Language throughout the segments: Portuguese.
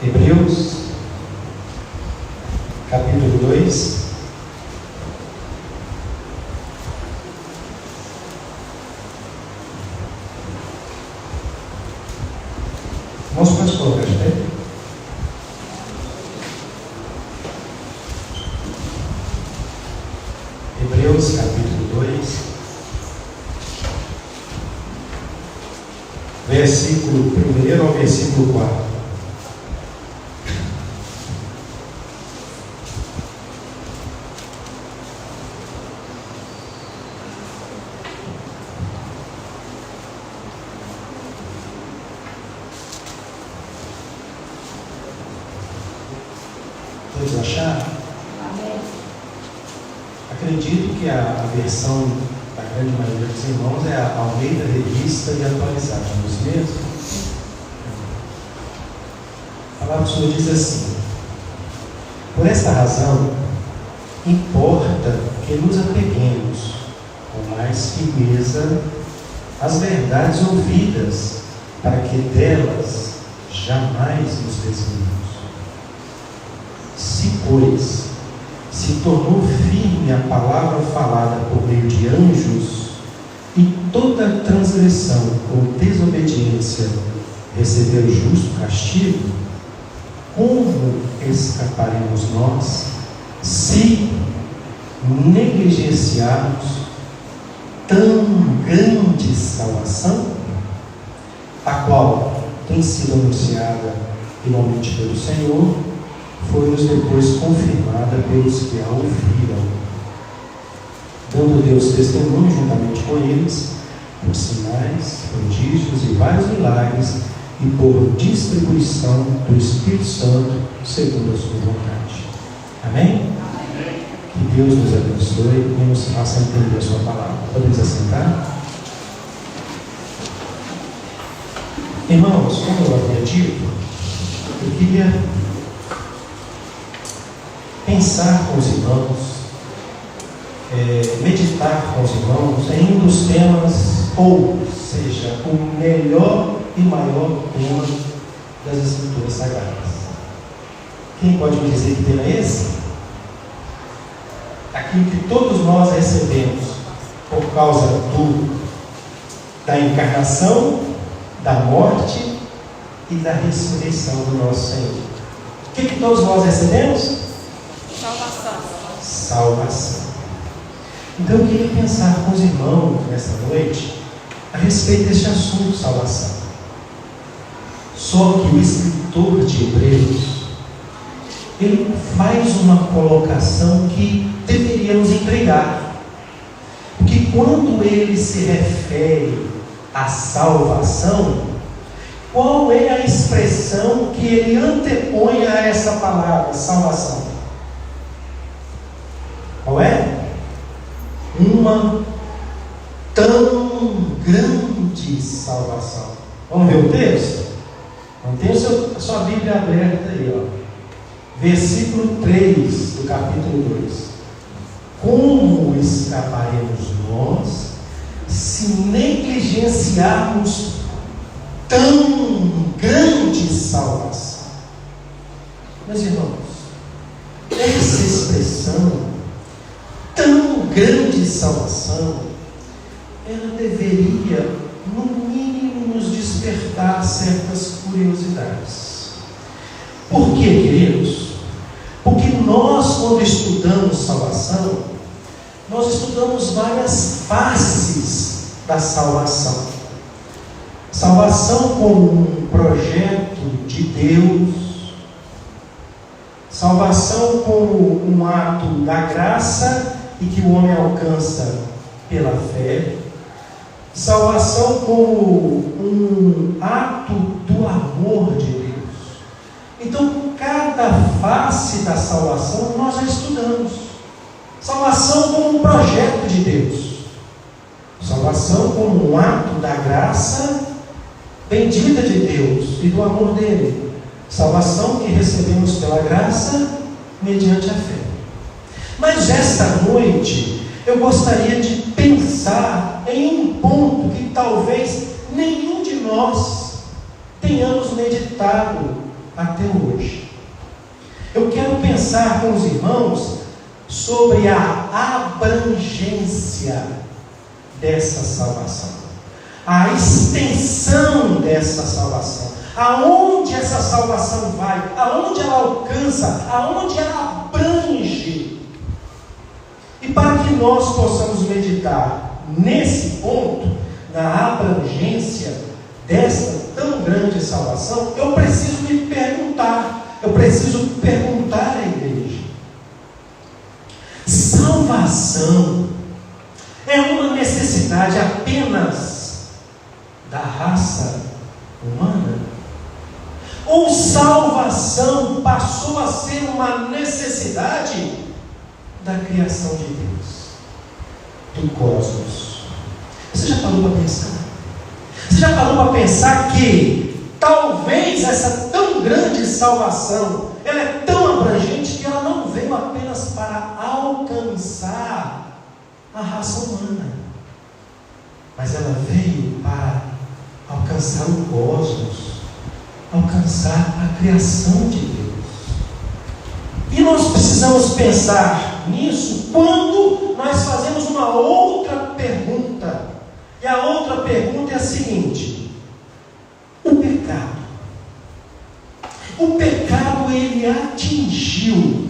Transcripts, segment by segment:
Hebreus, capítulo 2. Vamos para as colocar, né? Hebreus, capítulo 2, versículo 1 ao versículo 4. Todos acharam? Amém. Acredito que a versão da grande maioria dos irmãos é a Almeida Revista e Atualizada, não é isso mesmo? A palavra do Senhor diz assim: por esta razão, importa que nos apeguemos com mais firmeza às verdades ouvidas, para que delas jamais nos desviemos. Se, pois, se tornou firme a palavra falada por meio de anjos, e toda transgressão ou desobediência receber o justo castigo, como escaparemos nós se negligenciarmos tão grande salvação, a qual tem sido anunciada igualmente pelo Senhor, foi-nos depois confirmada pelos que a ouviram, dando Deus testemunho juntamente com eles, por sinais, prodígios e vários milagres, e por distribuição do Espírito Santo, segundo a sua vontade. Amém? Amém. Que Deus nos abençoe e nos faça entender a sua palavra. Podemos assentar? Irmãos, como eu havia dito, eu queria pensar com os irmãos, meditar com os irmãos em um dos temas, ou seja, o melhor e maior tema das Escrituras Sagradas. Quem pode me dizer que tema é esse? Aquilo que todos nós recebemos por causa da encarnação, da morte e da ressurreição do nosso Senhor. O que todos nós recebemos? Salvação. Então eu queria pensar com os irmãos nessa noite a respeito deste assunto, salvação. Só que o escritor de Hebreus, ele faz uma colocação que deveria nos intrigar. Porque quando ele se refere à salvação, qual é a expressão que ele antepõe a essa palavra, salvação? Qual é? Uma tão grande salvação. Vamos ver o texto? Mantenha a sua Bíblia aberta aí, ó. Versículo 3 do capítulo 2. Como escaparemos nós se negligenciarmos tão grande salvação? Meus irmãos, essa expressão, tão grande salvação, ela deveria, no mínimo, nos despertar certas curiosidades. Por quê, queridos? Porque nós, quando estudamos salvação, nós estudamos várias faces da salvação. Salvação como um projeto de Deus, salvação como um ato da graça e que o homem alcança pela fé, salvação como um ato do amor de Deus. Então, cada face da salvação nós já estudamos. Salvação como um projeto de Deus, salvação como um ato da graça bendita de Deus e do amor dele, salvação que recebemos pela graça mediante a fé. Mas esta noite eu gostaria de pensar em um ponto que talvez nenhum de nós tenhamos meditado até hoje. Eu quero pensar com os irmãos sobre a abrangência dessa salvação, a extensão dessa salvação, aonde essa salvação vai, aonde ela alcança, aonde ela abrange. E para que nós possamos meditar nesse ponto, na abrangência dessa tão grande salvação, eu preciso me perguntar, eu preciso perguntar à igreja: salvação é uma necessidade apenas da raça humana? Ou salvação passou a ser uma necessidade da criação de Deus, do cosmos? Você já parou para pensar? Você já parou para pensar que talvez essa tão grande salvação, ela é tão abrangente que ela não veio apenas para alcançar a raça humana, mas ela veio para alcançar o cosmos, alcançar a criação de Deus. E nós precisamos pensar nisso quando nós fazemos uma outra pergunta. E a outra pergunta é a seguinte: o pecado ele atingiu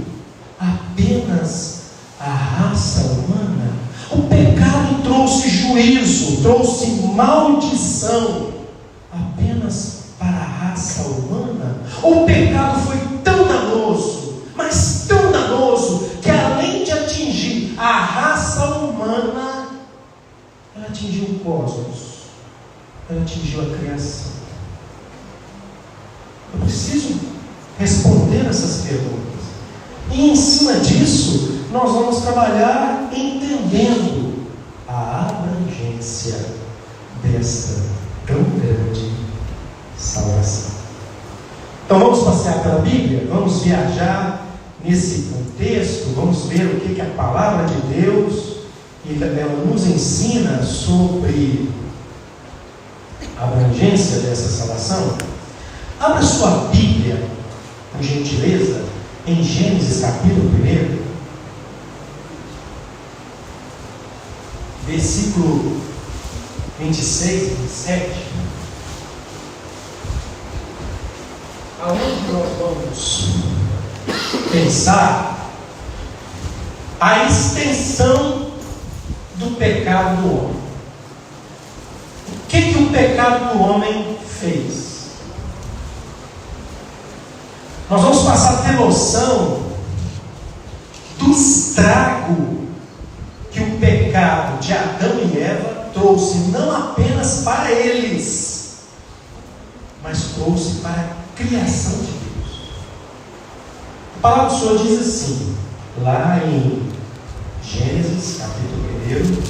apenas a raça humana? O pecado trouxe juízo, trouxe maldição apenas para a raça humana? O pecado foi tão danoso, mas tão danoso, que além de atingir a raça humana, ela atingiu o cosmos, ela atingiu a criação. Eu preciso responder essas perguntas. E em cima disso, nós vamos trabalhar entendendo a abrangência desta tão grande salvação. Então vamos passear pela Bíblia, vamos viajar nesse contexto, vamos ver o que a palavra de Deus ela nos ensina sobre a abrangência dessa salvação. Abra sua Bíblia, por gentileza, em Gênesis capítulo 1, versículo 26 e 27. Aonde nós vamos pensar a extensão do pecado do homem. O que o pecado do homem fez? Nós vamos passar a ter noção do estrago que o pecado de Adão e Eva trouxe, não apenas para eles, mas trouxe para a criação de Deus. A palavra do Senhor diz assim, lá em Gênesis, capítulo 1,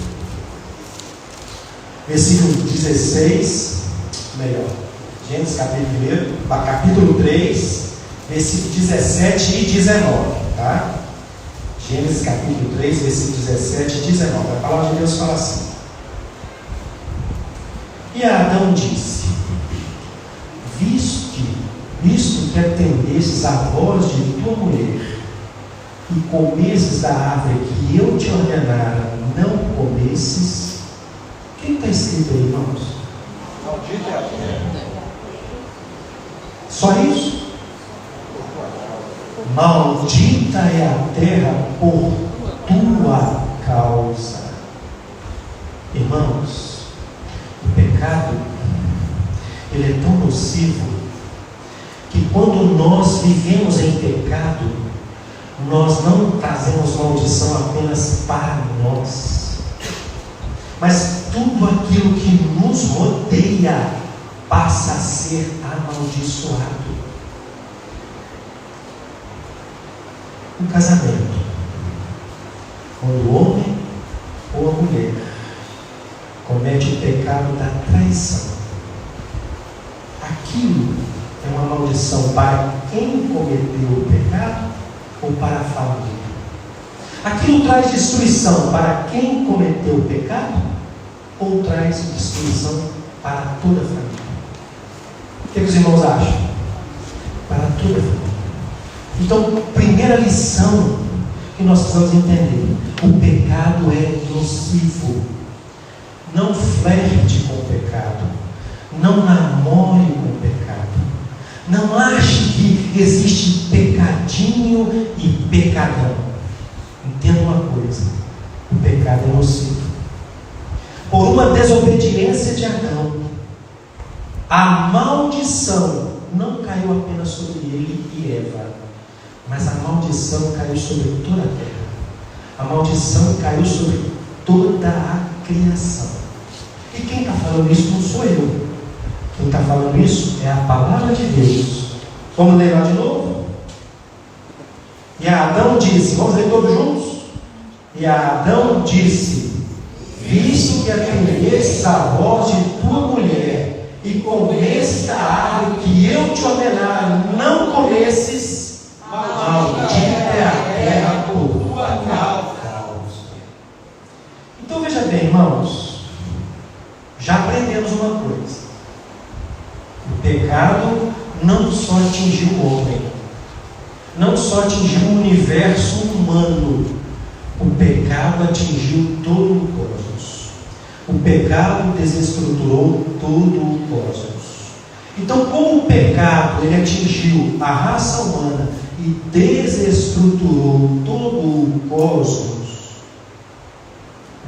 versículo 16, Gênesis capítulo 3, versículo 17 e 19, tá? Gênesis capítulo 3, versículo 17 e 19, a palavra de Deus fala assim: e Adão disse, visto que atendestes à voz de tua mulher, e comesses da árvore que eu te ordenara não comesses. O que está escrito aí, irmãos? Maldita é a terra. Só isso? Maldita é a terra por tua causa. Irmãos, o pecado, ele é tão nocivo, que quando nós vivemos em pecado, nós não trazemos maldição apenas para nós, mas tudo aquilo que nos rodeia passa a ser amaldiçoado. O casamento, quando o homem ou a mulher comete o pecado da traição, aquilo é uma maldição para quem cometeu o pecado ou para a família. Aquilo traz destruição para quem cometeu o pecado ou traz destruição para toda a família? O que os irmãos acham? Para toda a família. Então, primeira lição que nós precisamos entender: o pecado é nocivo. Não flerte com o pecado, não namore com o pecado, não ache que existe pecadinho e pecadão. Entenda uma coisa: o pecado é nocivo. Por uma desobediência de Adão, a maldição não caiu apenas sobre ele e Eva, mas a maldição caiu sobre toda a terra. A maldição caiu sobre toda a criação. E quem está falando isso não sou eu. Quem está falando isso é a palavra de Deus. Vamos ler lá de novo? E Adão disse, vamos ler todos juntos? E Adão disse: visto que atendestes a voz de tua mulher, e comestes da árvore que eu te ordenara não comesses, maldita é a terra por tua causa. Então veja bem, irmãos, já aprendemos uma coisa: o pecado não só atingiu o homem, não só atingiu o universo humano, o pecado atingiu todo o cosmos. O pecado desestruturou todo o cosmos. Então, como o pecado ele atingiu a raça humana e desestruturou todo o cosmos,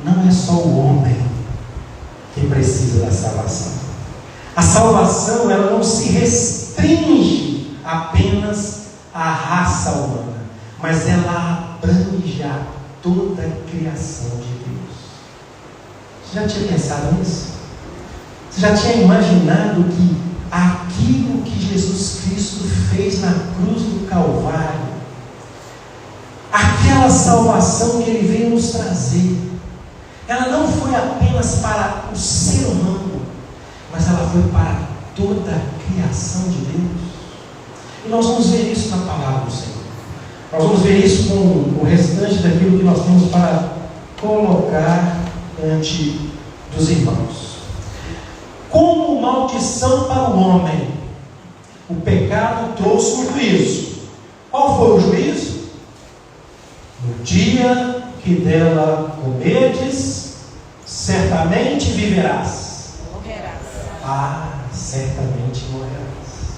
não é só o homem que precisa da salvação. A salvação ela não se restringe apenas à raça humana, mas ela abrange a toda a criação de Deus. Você já tinha pensado nisso? Você já tinha imaginado que aquilo que Jesus Cristo fez na cruz do Calvário, aquela salvação que Ele veio nos trazer, ela não foi apenas para o ser humano, mas ela foi para toda a criação de Deus? E nós vamos ver isso na palavra do Senhor. Nós vamos ver isso com o restante daquilo que nós temos para colocar diante dos irmãos. Como maldição para o homem, o pecado trouxe um juízo. Qual foi o juízo? No dia que dela comerdes, certamente viverás. Ah, certamente morrerás.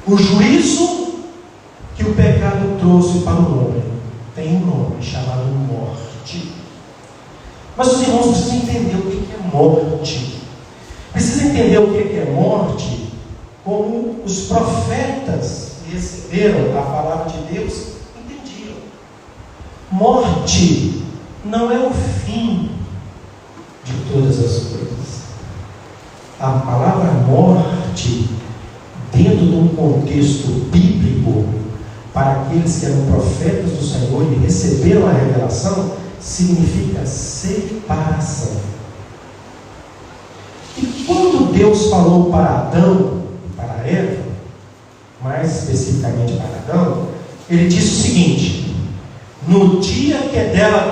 O juízo que o pecado trouxe para o homem tem um nome chamado morte. Mas os irmãos precisam entender o que é morte. Precisam entender o que é morte, como os profetas que receberam a palavra de Deus entendiam. Morte não é o fim de todas as coisas. A palavra morte, dentro de um contexto bíblico, para aqueles que eram profetas do Senhor e receberam a revelação, significa separação. E quando Deus falou para Adão e para Eva, mais especificamente para Adão, Ele disse o seguinte: no dia que dela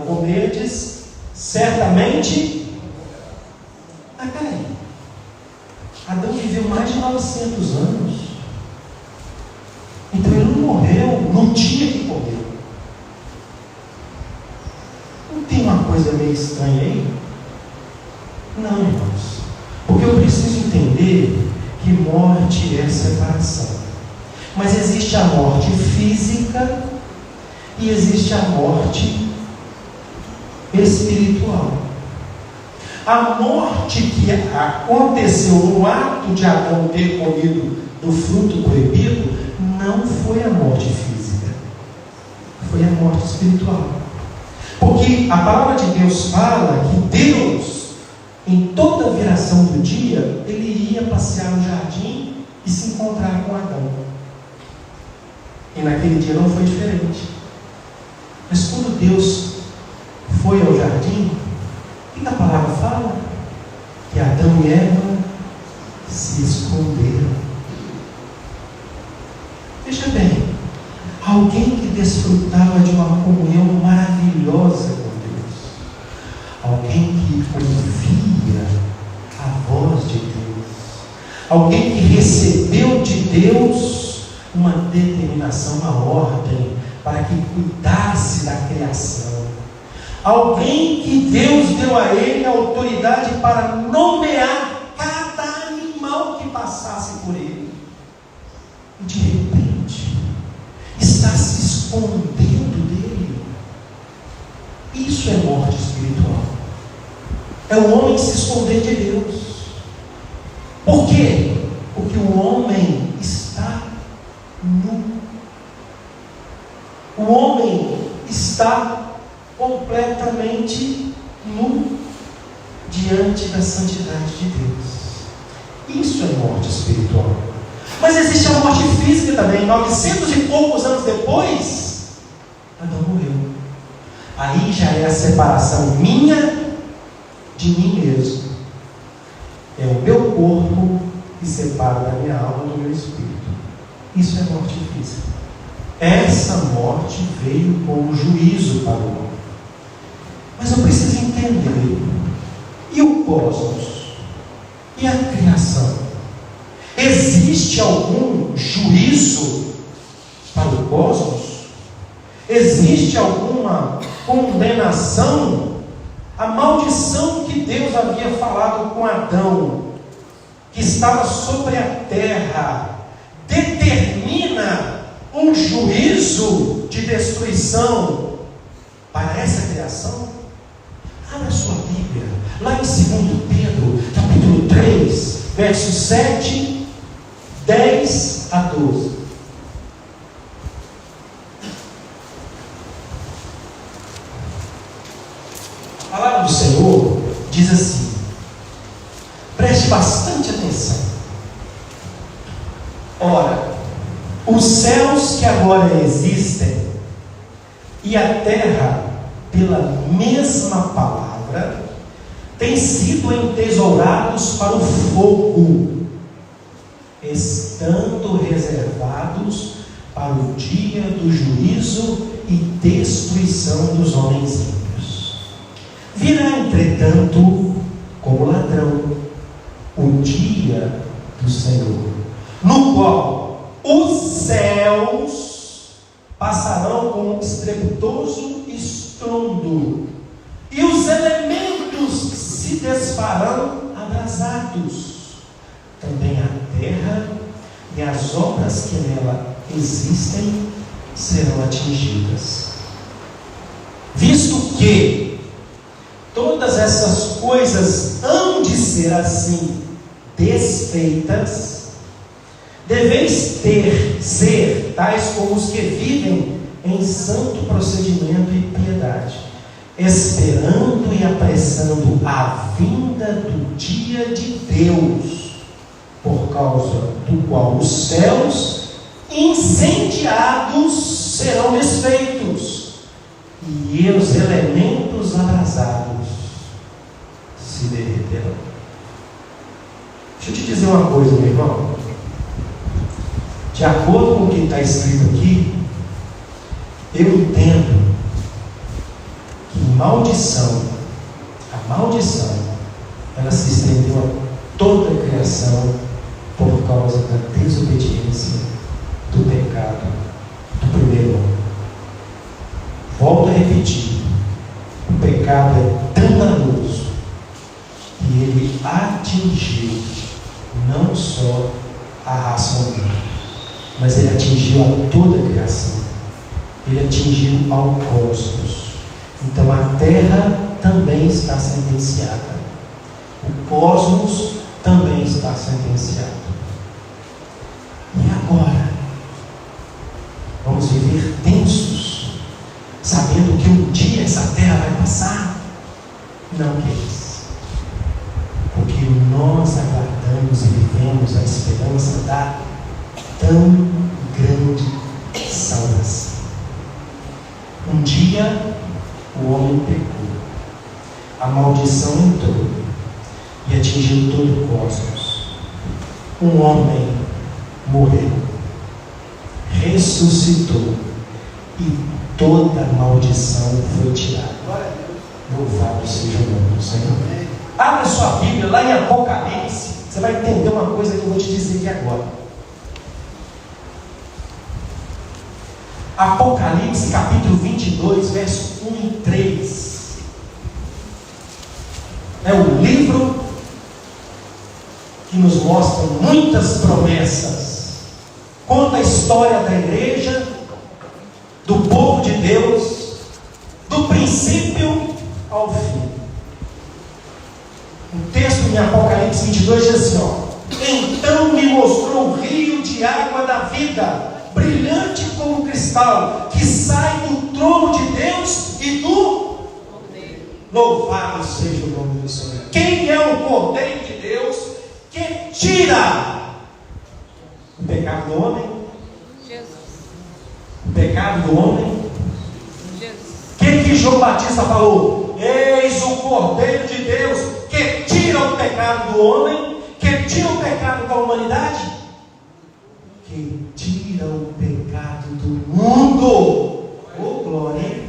comerdes, certamente. Mas peraí, Adão viveu mais de 900 anos. Então ele não morreu no dia que comeu. Não tem uma coisa meio estranha aí? Não, irmãos. Porque eu preciso entender que morte é separação. Mas existe a morte física e existe a morte espiritual. A morte que aconteceu no ato de Adão ter comido do fruto proibido não foi a morte física, foi a morte espiritual. Porque a palavra de Deus fala que Deus, em toda a viração do dia, Ele ia passear no jardim e se encontrar com Adão. E naquele dia não foi diferente. Mas quando Deus foi ao jardim, o que a palavra fala? Que Adão e Eva se esconderam. Veja bem, alguém que desfrutava de uma comunhão maravilhosa com Deus, alguém que ouvia a voz de Deus, Alguém que recebeu de Deus uma determinação, uma ordem para que cuidasse da criação. Alguém que Deus deu a ele a autoridade para nomear cada animal que passasse por ele. E de repente, está se escondendo dele. Isso é morte espiritual. É o homem se esconder de Deus. Por quê? Porque o homem está nu. O homem está completamente nu diante da santidade de Deus. Isso é morte espiritual. Mas existe a morte física também. 900 e poucos anos depois, Adão morreu. Aí já é a separação minha de mim mesmo. É o meu corpo que separa da minha alma do meu espírito. Isso é morte física. Essa morte veio como juízo para o homem. Mas eu preciso entender. E o cosmos? E a criação? Existe algum juízo para o cosmos? Existe alguma condenação? A maldição que Deus havia falado com Adão, que estava sobre a terra, determina um juízo de destruição para essa criação? Abra sua Bíblia, lá em 2 Pedro, capítulo 3, versos 7, 10 a 12. A palavra do Senhor diz assim, preste bastante atenção. Ora, os céus que agora existem e a terra, pela mesma palavra, têm sido entesourados para o fogo, estando reservados para o dia do juízo e destruição dos homens ímpios. Virá, entretanto, como ladrão, o dia do Senhor, no qual os céus passarão com um estrepitoso estrondo, e os elementos se desfarão abrasados. Também a terra e as obras que nela existem serão atingidas. Visto que todas essas coisas hão de ser assim desfeitas, deveis ser tais como os que vivem em santo procedimento e piedade, esperando e apressando a vinda do dia de Deus, por causa do qual os céus incendiados serão desfeitos, e os elementos abrasados se derreterão. Deixa eu te dizer uma coisa, meu irmão. De acordo com o que está escrito aqui, eu entendo que a maldição, ela se estendeu a toda a criação por causa da desobediência, do pecado do primeiro homem. Volto a repetir, o pecado é tão danoso que ele atingiu não só a raça humana, mas ele atingiu a toda a criação. Ele atingiu ao cosmos. Então a terra também está sentenciada. O cosmos também está sentenciado. E agora? Vamos viver tensos, sabendo que um dia essa terra vai passar? Não, queridos. Porque nós aguardamos e vivemos a esperança da tão grande salvação. Um dia o homem pecou, a maldição entrou e atingiu todo o cosmos. Um homem morreu, ressuscitou e toda a maldição foi tirada. Louvado seja o nome do Senhor. Abra sua Bíblia lá em Apocalipse. Você vai entender uma coisa que eu vou te dizer aqui agora. Apocalipse capítulo 22, verso 1 e 3. É um livro que nos mostra muitas promessas. Conta a história da igreja, do povo de Deus, do princípio ao fim. O texto em Apocalipse 22 diz assim, ó: então me mostrou o rio de água da vida, brilhante como cristal, que sai do trono de Deus e do Cordeiro. Louvado seja o nome do Senhor. Quem é o Cordeiro de Deus que tira o pecado do homem? Jesus. O pecado do homem? Jesus. Que João Batista falou? Eis o Cordeiro de Deus que tira o pecado do homem, que tira o pecado da humanidade, que tira o pecado do mundo. Oh glória!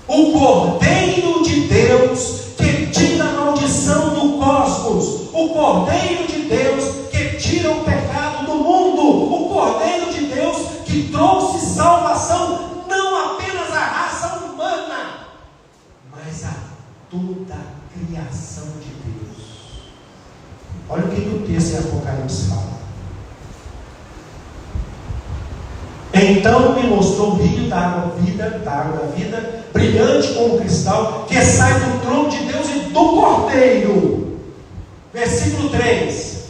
O Cordeiro de Deus que tira a maldição do cosmos, o Cordeiro de Deus que tira o pecado do mundo, o Cordeiro de Deus que trouxe salvação não apenas à raça humana, mas a toda a criação de Deus. Olha o que o texto em Apocalipse fala. Então me mostrou o rio da água da vida, brilhante como cristal, que sai do trono de Deus e do Cordeiro. Versículo 3: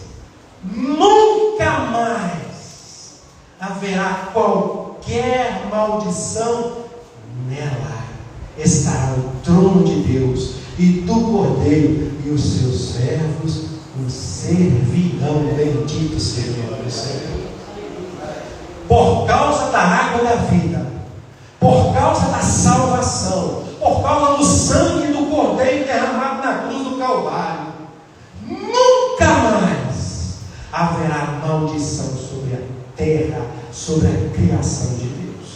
nunca mais haverá qualquer maldição nela. Estará o trono de Deus e do Cordeiro, e os seus servos o servirão. Bendito seja o nome do Senhor. Por causa da água da vida, por causa da salvação, por causa do sangue do Cordeiro derramado na cruz do Calvário, nunca mais haverá maldição sobre a terra, sobre a criação de Deus.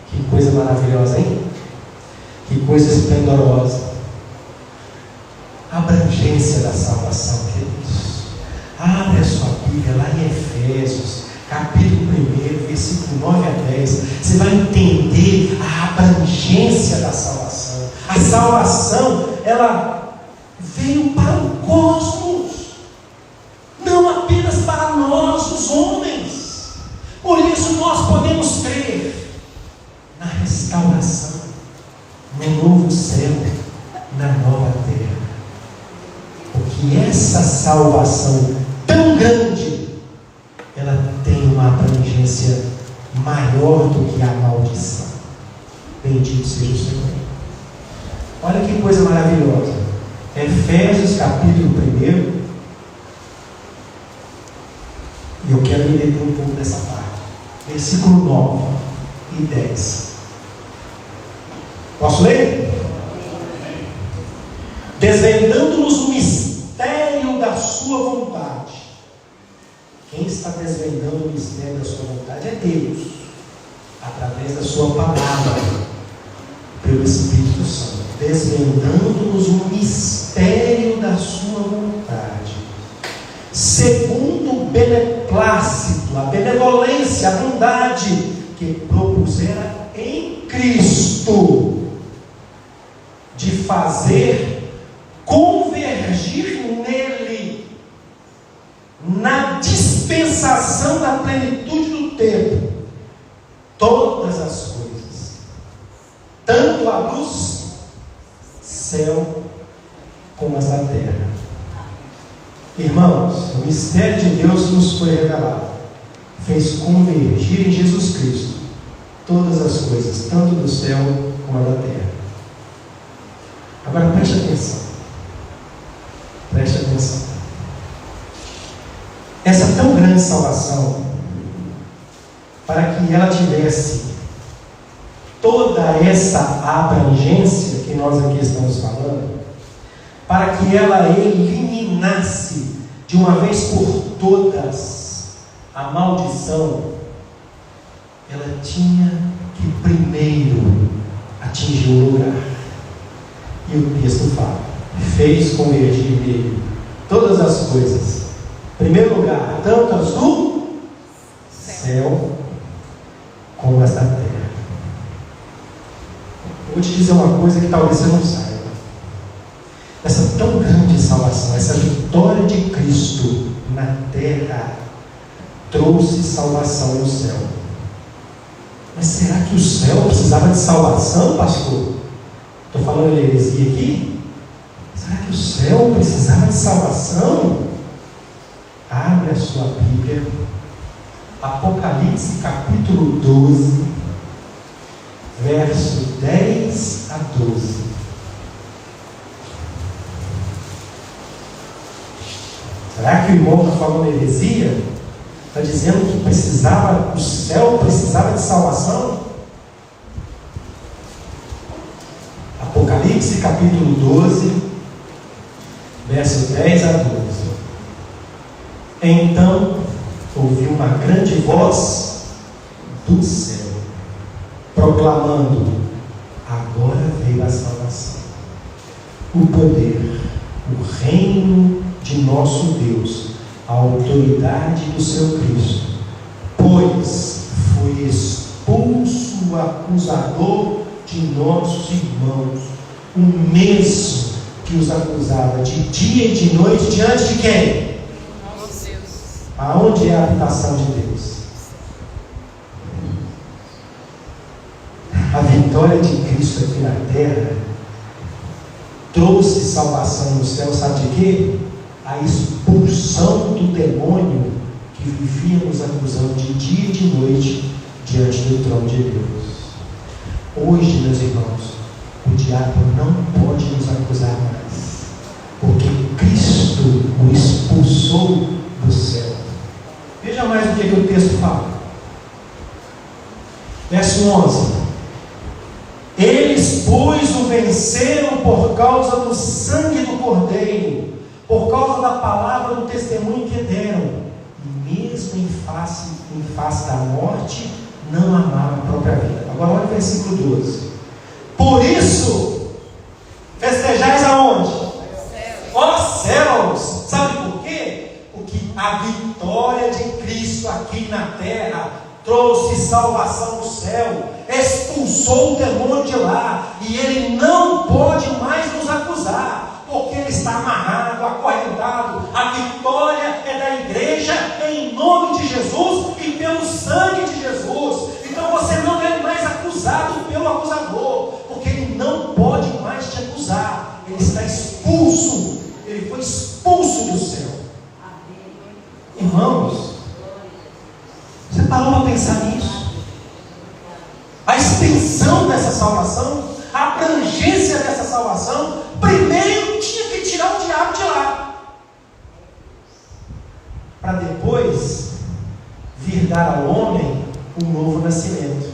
Que coisa maravilhosa, hein? Que coisa esplendorosa. A abrangência da salvação, queridos. Abre a sua Bíblia lá em Efésios capítulo 1, versículo 9 a 10, você vai entender a abrangência da salvação. A salvação, ela veio para o cosmos, não apenas para nós, os homens. Por isso nós podemos crer na restauração, no novo céu, na nova terra. Porque essa salvação tão grande, ela tem uma abrangência maior do que a maldição. Bendito seja o Senhor. Olha que coisa maravilhosa. Efésios capítulo 1. E eu quero me deter um pouco dessa parte. Versículo 9 e 10. Posso ler? Desvendando-nos o mistério da sua vontade. Quem está desvendando o mistério da sua vontade é Deus, através da sua palavra, pelo Espírito Santo. Desvendando-nos o mistério da sua vontade, segundo o beneplácito, a benevolência, a bondade que propusera em Cristo, de fazer convergir nele, na dispensação da plenitude do tempo, todas as coisas, tanto a luz, céu, como as da terra. Irmãos, o mistério de Deus nos foi revelado, fez convergir em Jesus Cristo todas as coisas, tanto do céu como a da terra. Agora preste atenção. Preste atenção. Essa tão grande salvação, para que ela tivesse toda essa abrangência que nós aqui estamos falando, para que ela eliminasse de uma vez por todas a maldição, ela tinha que primeiro atingir o lugar. E o texto fala: fez convergir nele todas as coisas. Em primeiro lugar, tanto as do céu como as da terra. Eu vou te dizer uma coisa que talvez você não saiba. Essa tão grande salvação, essa vitória de Cristo na terra, trouxe salvação no céu. Mas será que o céu precisava de salvação, pastor? Estou falando de heresia aqui? Será que o céu precisava de salvação? Abre a sua Bíblia, Apocalipse capítulo 12, verso 10 a 12. Será que o irmão está falando heresia? Está dizendo que o céu precisava de salvação? Apocalipse capítulo 12, verso 10 a 12. Então ouvi uma grande voz do céu, proclamando: agora veio a salvação, o poder, o reino de nosso Deus, a autoridade do seu Cristo, pois foi expulso o acusador de nossos irmãos, o mesmo que os acusava de dia e de noite diante de quem? Nosso Deus. Aonde é a habitação de Deus? A vitória de Cristo aqui na terra trouxe salvação no céu, sabe de quê? A expulsão do demônio que vivia nos acusando de dia e de noite diante do trono de Deus. Hoje, meus irmãos, o diabo não pode nos acusar mais, porque Cristo o expulsou do céu. Veja mais o que o texto fala. Verso 11: eles, pois, o venceram por causa do sangue do Cordeiro, por causa da palavra do testemunho que deram, e mesmo em face da morte, não amaram a própria vida. Agora olha o versículo 12. Por isso, festejais aonde? Ó céus! Sabe por quê? Porque a vitória de Cristo aqui na terra trouxe salvação no céu, expulsou o demônio de lá, e ele não pode mais nos acusar, porque ele está amarrado, acorrentado. A vitória é da igreja em nome de Jesus e pelo sangue de Jesus. Então você não é mais acusado pelo acusador, porque ele não pode mais te acusar. Ele está expulso, ele foi expulso do céu. Irmãos, você parou para pensar nisso? A extensão dessa salvação, a abrangência dessa salvação. Primeiro tinha que tirar o diabo de lá, para depois vir dar ao homem um novo nascimento,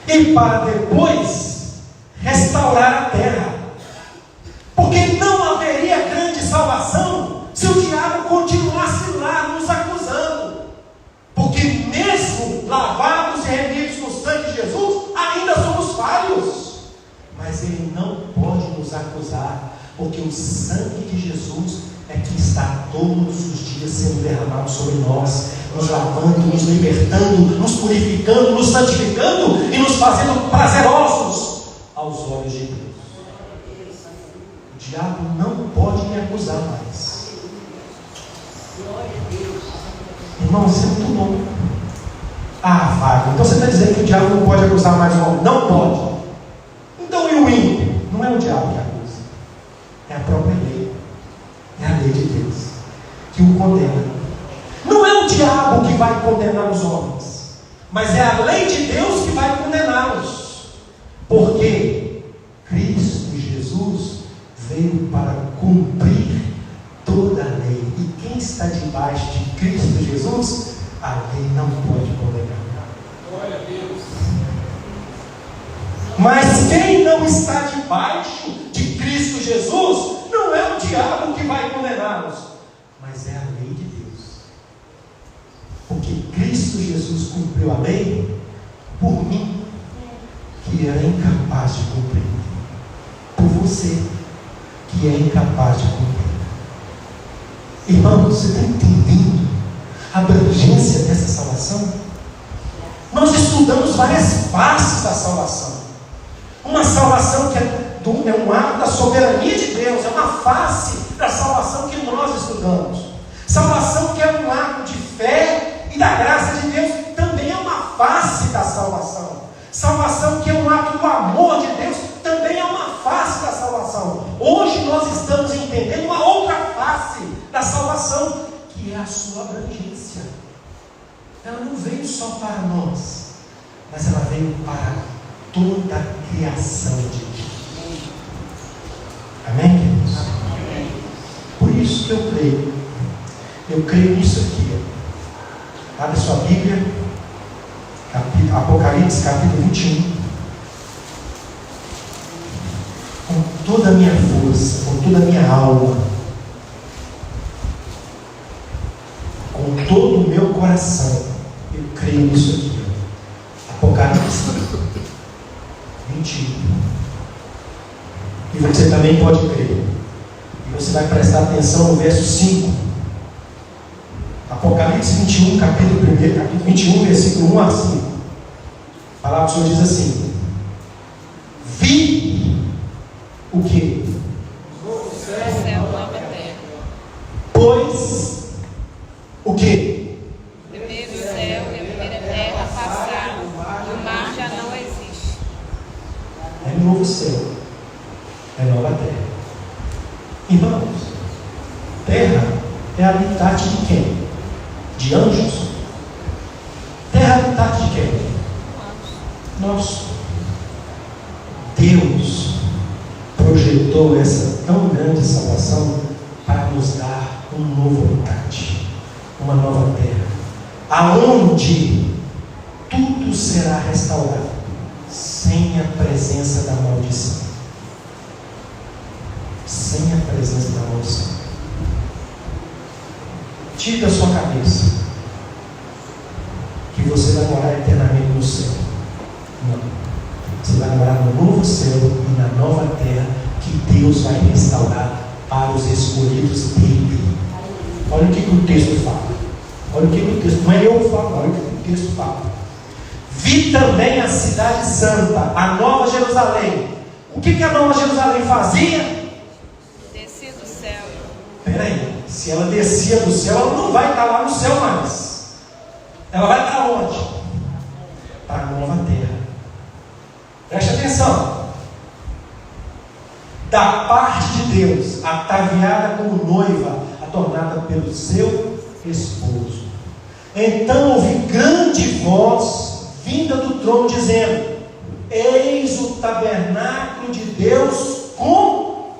e para depois restaurar a terra, porque não haveria grande salvação se o diabo continuasse lá nos acusando, porque mesmo lavados e remidos no sangue de Jesus, ainda somos falhos. Mas ele não pode nos acusar, porque o sangue de Jesus é que está todos os dias sendo derramado sobre nós, nos lavando, nos libertando, nos purificando, nos santificando e nos fazendo prazerosos aos olhos de Deus. O diabo não pode me acusar mais. Irmão, isso é muito bom. Ah, Fábio, então você está dizendo que o diabo não pode acusar mais o homem? Não pode. Então e o ímpio? Não é o diabo que acusa, é a própria lei, é a lei de Deus que o condena. Não é o diabo que vai condenar os homens, mas é a lei de Deus que vai condená-los, porque Cristo Jesus veio para cumprir toda a lei, e quem está debaixo de Cristo Jesus, a lei não pode condenar. Glória a Deus. Mas quem não está debaixo de Cristo Jesus, não é o diabo que vai condená-los, mas é a lei de Deus. Porque Cristo Jesus cumpriu a lei por mim, que era incapaz de cumprir, por você, que é incapaz de cumprir. Irmão, você está entendendo a abrangência dessa salvação? Nós estudamos várias faces da salvação. Uma salvação que é um ato da soberania de Deus, é uma face da salvação que nós estudamos. Salvação que é um ato de fé e da graça de Deus, também é uma face da salvação. Salvação que é um ato do amor de Deus, também é uma face da salvação. Hoje nós estamos entendendo uma outra face da salvação, que é a sua abrangência. Ela não veio só para nós, mas ela veio para toda a criação de Deus. Amém, queridos? Amém. Por isso que eu creio nisso aqui. Abre sua Bíblia, Apocalipse capítulo 21. Com toda a minha força, com toda a minha alma, com todo o meu coração, eu creio nisso aqui. Apocalipse 21. E você também pode crer. E você vai prestar atenção no verso 5. Apocalipse 21, capítulo 21, versículo 1 a 5. A palavra do Senhor diz assim: vi o que? O céu, nova terra. Pois o que? O primeiro céu e a primeira terra passaram, e o mar já não existe. É novo céu, é nova terra. Irmãos, terra é habitat de quem? De anjos? Terra é habitat de quem? Nosso. Deus projetou essa tão grande salvação para nos dar um novo habitat, uma nova terra, aonde tudo será restaurado, sem a presença da maldição. Sem a presença da maldição. Tire da sua cabeça que você vai morar eternamente no céu. Não. Você vai morar no novo céu e na nova terra que Deus vai restaurar para os escolhidos dele. Olha o que o texto fala. Olha o que o texto, não é eu que falo, olha o que o texto fala. Vi também a cidade santa, a Nova Jerusalém. O que a Nova Jerusalém fazia? Descia do céu. Peraí, se ela descia do céu, ela não vai estar lá no céu mais. Ela vai para onde? Para a nova terra. Preste atenção. Da parte de Deus, ataviada como noiva, adornada pelo seu esposo. Então ouvi grande voz vinda do trono dizendo: eis o tabernáculo de Deus com...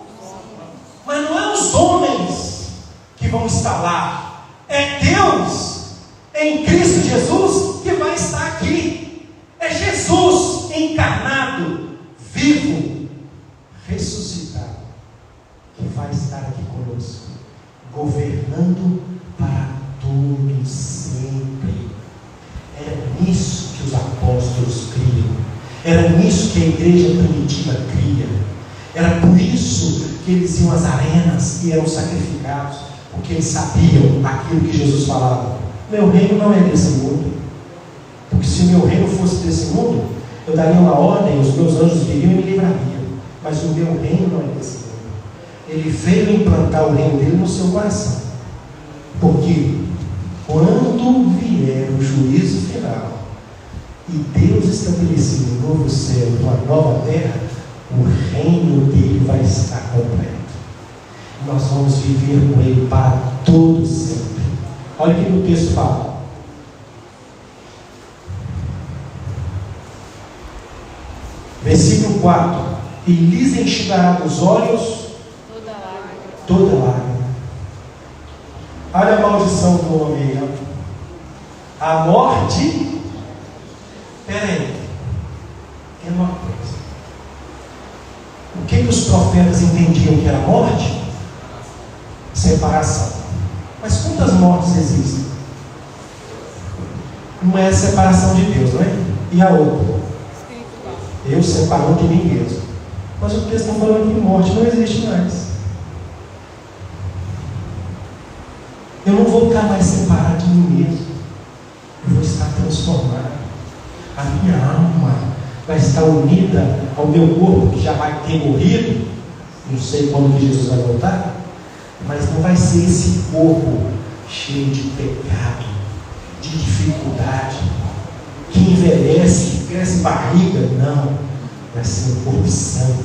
Mas não é os homens que vão estar lá, é Deus em Cristo Jesus que vai estar aqui. É Jesus encarnado, vivo, ressuscitado, que vai estar aqui conosco, governando para todo sempre. Era nisso que os apóstolos criam, era nisso que a igreja primitiva cria. Era por isso que eles iam às arenas e eram sacrificados, porque eles sabiam aquilo que Jesus falava: meu reino não é desse mundo, porque se meu reino fosse desse mundo, eu daria uma ordem, os meus anjos viriam e me livrariam, mas o meu reino não é desse mundo. Ele veio implantar o reino dele no seu coração, porque quando vier o juízo final e Deus estabelecer um novo céu e uma nova terra, o reino dele vai estar completo. Nós vamos viver com ele para todo sempre. Olha o que o texto fala. Versículo 4: e lhes enxugará dos olhos toda lágrima. Olha a maldição do homem. A morte. Peraí, tem uma coisa. O que os profetas entendiam que era morte? Separação. Mas quantas mortes existem? Uma é a separação de Deus, não é? E a outra? Eu separando de mim mesmo. Mas o texto está falando que morte não existe mais. Eu não vou estar mais separado de mim mesmo. Eu vou estar transformado. A minha alma vai estar unida ao meu corpo, que já vai ter morrido. Não sei quando que Jesus vai voltar, mas não vai ser esse corpo cheio de pecado, de dificuldade, que envelhece, cresce barriga. Não, vai ser um corpo santo,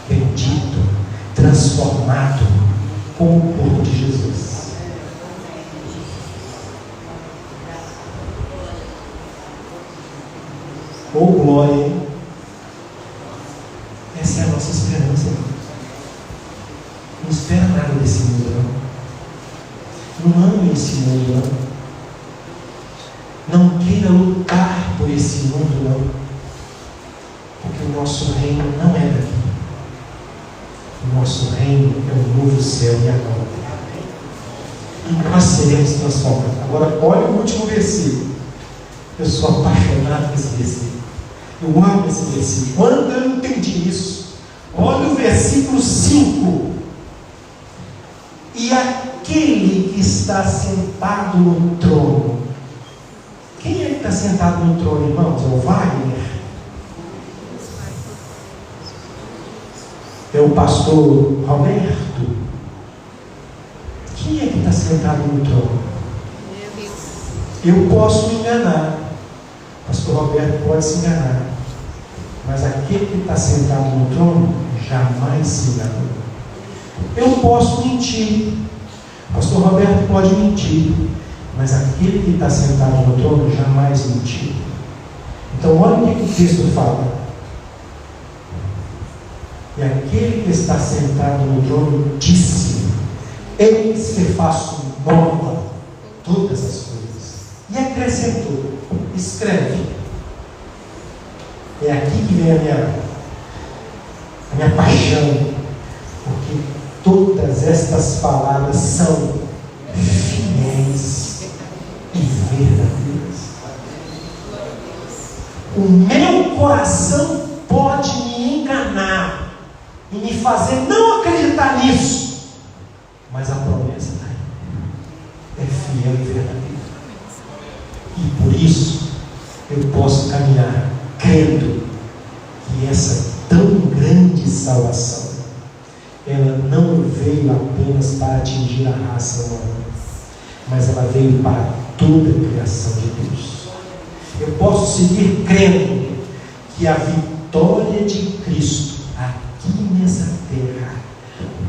bendito, transformado, como o corpo de Jesus. Oh glória! Essa é a nossa esperança, irmão. Não espera nada desse mundo, não. Não ame esse mundo, não. Não queira lutar por esse mundo, não. Porque o nosso reino não é daqui. O nosso reino é o novo céu e a nova terra. E nós seremos transformados. Agora, olha o último versículo. Eu sou apaixonado por esse versículo. Eu amo esse versículo. Quando eu entendi isso, olha o versículo 5. E aquele que está sentado no trono. Quem é que está sentado no trono, irmãos? É o Wagner? É o pastor Roberto? Quem é que está sentado no trono? Eu posso me enganar. O pastor Roberto pode se enganar. Mas aquele que está sentado no trono jamais se enganou. Eu posso mentir. O pastor Roberto pode mentir. Mas aquele que está sentado no trono jamais mentiu. Então olha o que o texto fala. E aquele que está sentado no trono disse: eis que faço nova todas as coisas. E acrescentou: escreve. É aqui que vem a minha paixão, porque todas estas palavras são fiéis e verdadeiras. O meu coração pode me enganar e me fazer não acreditar nisso, mas a promessa está aí, é fiel e verdadeira. E por isso eu posso caminhar crendo que essa tão grande salvação, ela não veio apenas para atingir a raça humana, mas ela veio para toda a criação de Deus. Eu posso seguir crendo que a vitória de Cristo aqui nessa terra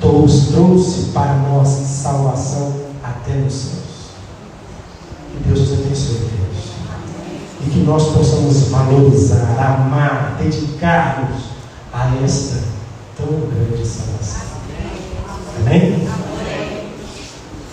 trouxe para nós salvação até nos céus. Que Deus nos abençoe, Deus. E que nós possamos valorizar, amar, dedicar-nos a esta tão grande salvação. Amém?